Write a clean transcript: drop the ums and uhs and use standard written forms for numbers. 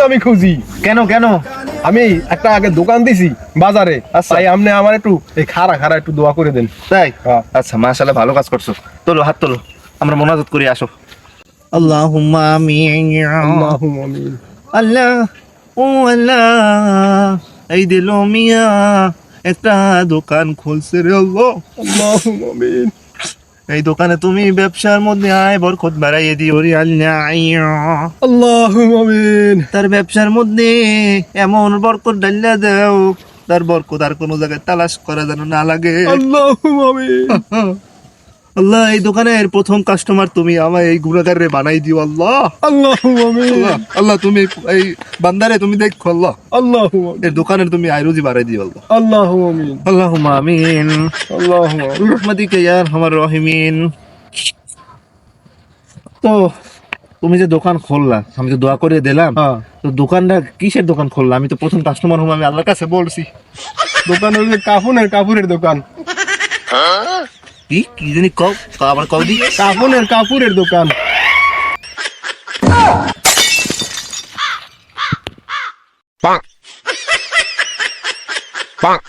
আমি খুঁজি কেন কেন? আমি একটা আগে দোকান দিছি বাজারে, তাই আপনি আমার একটু এই খাড়া খাড়া একটু দোয়া করে দেন। তাই? হ্যাঁ। আচ্ছা, মাশাআল্লাহ, ভালো কাজ করছো। তোলো, হাত তোলো, আমরা মোনাজাত করি, আসো। আল্লাহুম্মা আমিন। আল্লাহুম্মা আমিন। আল্লাহ ও আল্লাহ, এই দিল মিয়া একটা দোকান খুলছে রে আল্লাহ। আল্লাহুম্মা আমিন। এই দোকানে তুমি ব্যবসার মধ্যে আয় বরকত বাড়াইয়ে দিও রে আল্লাহ। আল্লাহুম্মা আমিন। তার ব্যবসার মধ্যে এমন বরকত ডাল্লা দাও, তার বরকত আর কোনো জায়গায় তালাশ করা যেন না লাগে। আল্লাহুম্মা আমিন। আল্লাহ, এই দোকানের প্রথম কাস্টমার তুমি, আমার এই গুণাগার রে বানাই দিও আল্লাহ। আল্লাহুম্মা আমিন। আল্লাহ আল্লাহ, তুমি এই বান্দারে তুমি দেখো আল্লাহ, আল্লাহুম্মা আমিন। এই দোকানের তুমি আয়-রুজি বাড়াই দিও আল্লাহ। আল্লাহুম্মা আমিন। আল্লাহুম্মা আমিন। আল্লাহুম্মা আমিন। বিরহমাতিকা ইয়া আরহামার রাহিমিন। তো তুমি যে দোকান খুললা, আমি তো দোয়া করে দিলাম, হ্যাঁ। তো দোকানটা কিসের দোকান খুললা? আমি তো প্রথম কাস্টমার হবো, আমি আল্লাহর কাছে বলছি। দোকান হচ্ছে কাপুরের দোকান। কি কি জানি কও, আবার কও দি। কাপুরের দোকান। Bonk. Bonk.